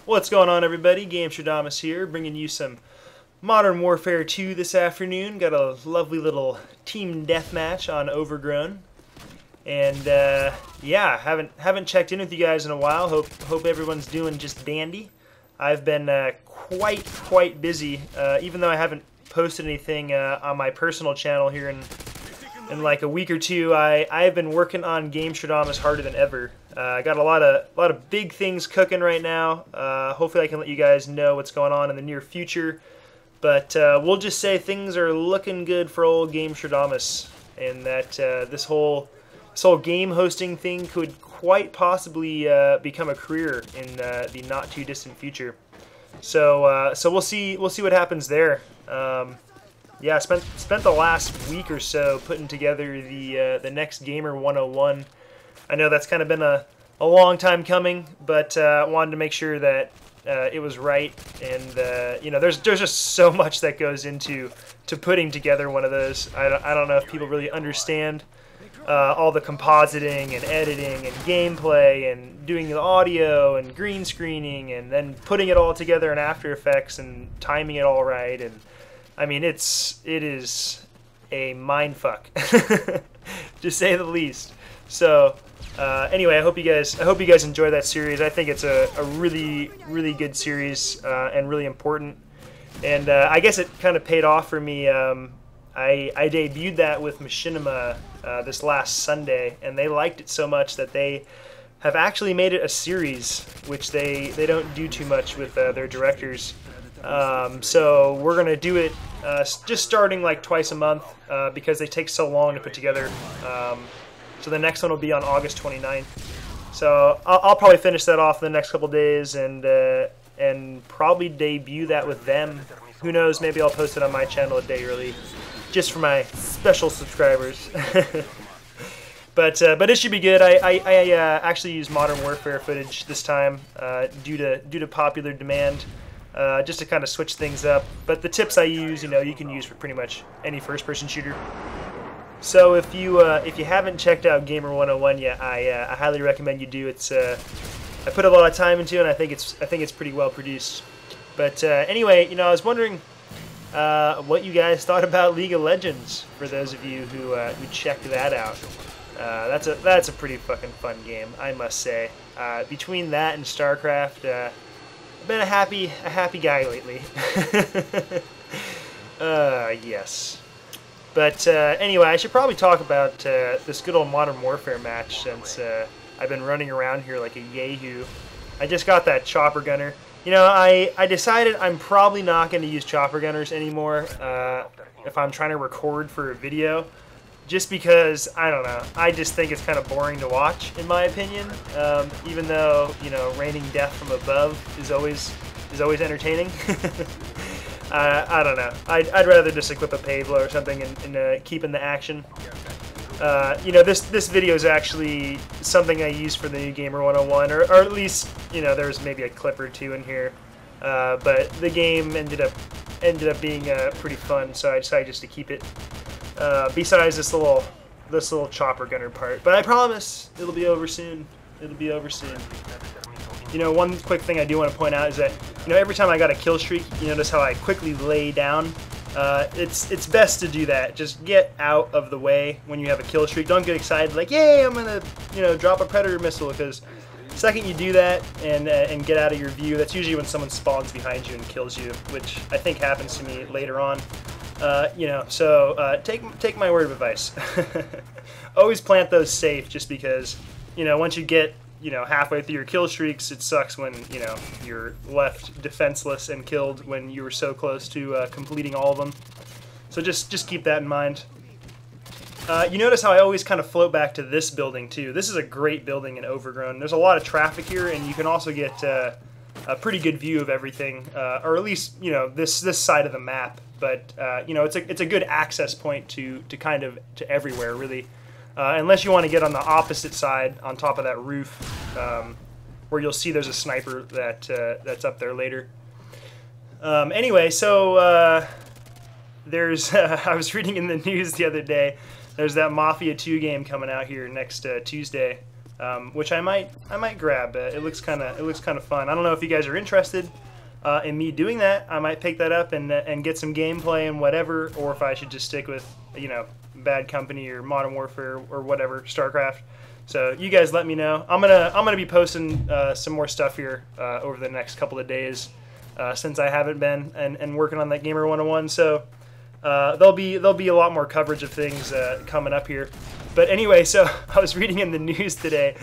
What's going on, everybody? Gamestradamus here, bringing you some Modern Warfare 2 this afternoon. Got a lovely little team deathmatch on Overgrown, and yeah, haven't checked in with you guys in a while. Hope everyone's doing just dandy. I've been quite busy, even though I haven't posted anything on my personal channel here in like a week or two. I've been working on Gamestradamus harder than ever. I got a lot of big things cooking right now. Hopefully I can let you guys know what's going on in the near future. But we'll just say things are looking good for old Gamestradamus, and that this whole game hosting thing could quite possibly become a career in the not too distant future. So we'll see what happens there. Yeah, I spent the last week or so putting together the next Gamer 101. I know that's kind of been a long time coming, but I wanted to make sure that it was right. And you know, there's just so much that goes into putting together one of those. I don't know if people really understand all the compositing and editing and gameplay and doing the audio and green screening and then putting it all together in After Effects and timing it all right. And I mean, it is a mindfuck, to say the least. So anyway, I hope you guys enjoy that series. I think it's a really good series and really important. And I guess it kind of paid off for me. I debuted that with Machinima this last Sunday, and they liked it so much that they have actually made it a series, which they don't do too much with their directors. So we're gonna do it just starting like twice a month because they take so long to put together. So the next one will be on August 29th. So I'll probably finish that off in the next couple days and probably debut that with them. Who knows? Maybe I'll post it on my channel a day early, just for my special subscribers. But it should be good. I actually used Modern Warfare footage this time due to popular demand. Just to kind of switch things up. But the tips I use, you know, you can use for pretty much any first-person shooter. So if you haven't checked out Gamer 101 yet, I highly recommend you do. It's I put a lot of time into it, and I think it's pretty well produced. But anyway, you know, I was wondering what you guys thought about League of Legends. For those of you who checked that out, that's a pretty fucking fun game, I must say. Between that and StarCraft. I've been a happy guy lately. Yes. But anyway, I should probably talk about this good old Modern Warfare match, since I've been running around here like a yahoo. I just got that chopper gunner. You know, I decided I'm probably not going to use chopper gunners anymore if I'm trying to record for a video. Just because, I don't know, I just think it's kind of boring to watch, in my opinion. Even though, you know, raining death from above is always entertaining. I don't know. I'd rather just equip a Pavlo or something and keep in the action. You know, this video is actually something I used for the new Gamer 101, or at least, you know, there's maybe a clip or two in here. But the game ended up being pretty fun, so I decided just to keep it. Besides this little chopper gunner part, but I promise it'll be over soon. It'll be over soon. You know, one quick thing I do want to point out is that, you know, every time I got a kill streak, you notice how I quickly lay down. It's best to do that. Just get out of the way when you have a kill streak. Don't get excited like, yay, I'm gonna, you know, drop a predator missile, because the second you do that and get out of your view, that's usually when someone spawns behind you and kills you, which I think happens to me later on. You know, so take my word of advice. Always plant those safe, just because, you know, once you get, you know, halfway through your kill streaks, it sucks when, you know, you're left defenseless and killed when you were so close to completing all of them. So just keep that in mind. You notice how I always kind of float back to this building too. This is a great building in Overgrown. There's a lot of traffic here, and you can also get a pretty good view of everything, or at least, you know, this side of the map. But you know, it's a good access point to everywhere, really. Unless you want to get on the opposite side, on top of that roof, where you'll see there's a sniper that's up there later. Anyway, so there's I was reading in the news the other day. There's that Mafia 2 game coming out here next Tuesday. which I might grab. It looks kind of fun. I don't know if you guys are interested in me doing that. I might pick that up and get some gameplay and whatever, or if I should just stick with, you know, Bad Company or Modern Warfare or whatever, StarCraft. So you guys let me know. I'm gonna be posting some more stuff here over the next couple of days, since I haven't been and working on that Gamer 101. So there'll be a lot more coverage of things coming up here. But anyway, so I was reading in the news today.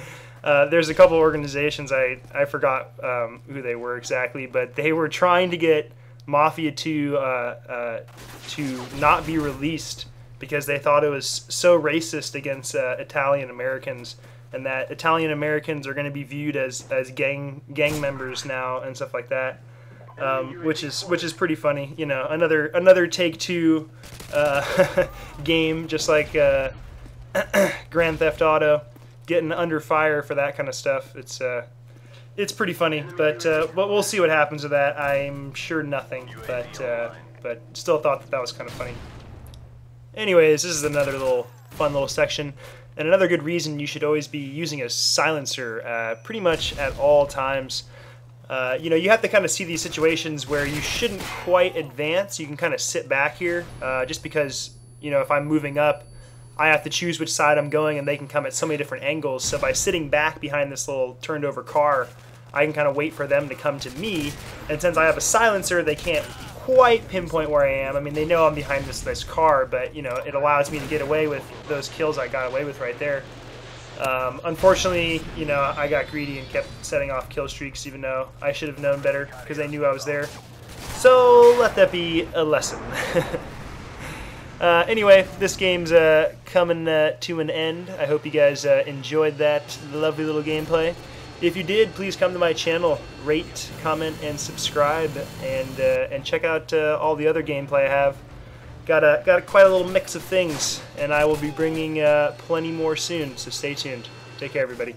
There's a couple organizations, I forgot who they were exactly, but they were trying to get Mafia 2 to not be released because they thought it was so racist against Italian Americans, and that Italian Americans are going to be viewed as gang members now and stuff like that, which is pretty funny. You know, another Take-Two game, just like Grand Theft Auto, getting under fire for that kind of stuff. It's pretty funny, but we'll see what happens with that. I'm sure nothing, but still thought that was kind of funny. Anyways, this is another fun little section, and another good reason you should always be using a silencer pretty much at all times. You know, you have to kind of see these situations where you shouldn't quite advance. You can kind of sit back here, just because, you know, if I'm moving up, I have to choose which side I'm going, and they can come at so many different angles. So by sitting back behind this little turned over car, I can kind of wait for them to come to me. And since I have a silencer, they can't quite pinpoint where I am. I mean, they know I'm behind this car, but, you know, it allows me to get away with those kills I got away with right there. Unfortunately, you know, I got greedy and kept setting off kill streaks, even though I should have known better because they knew I was there. So let that be a lesson. Anyway, this game's coming to an end. I hope you guys enjoyed that lovely little gameplay. If you did, please come to my channel, rate, comment, and subscribe, and check out all the other gameplay I have. Got quite a little mix of things, and I will be bringing plenty more soon, so stay tuned. Take care, everybody.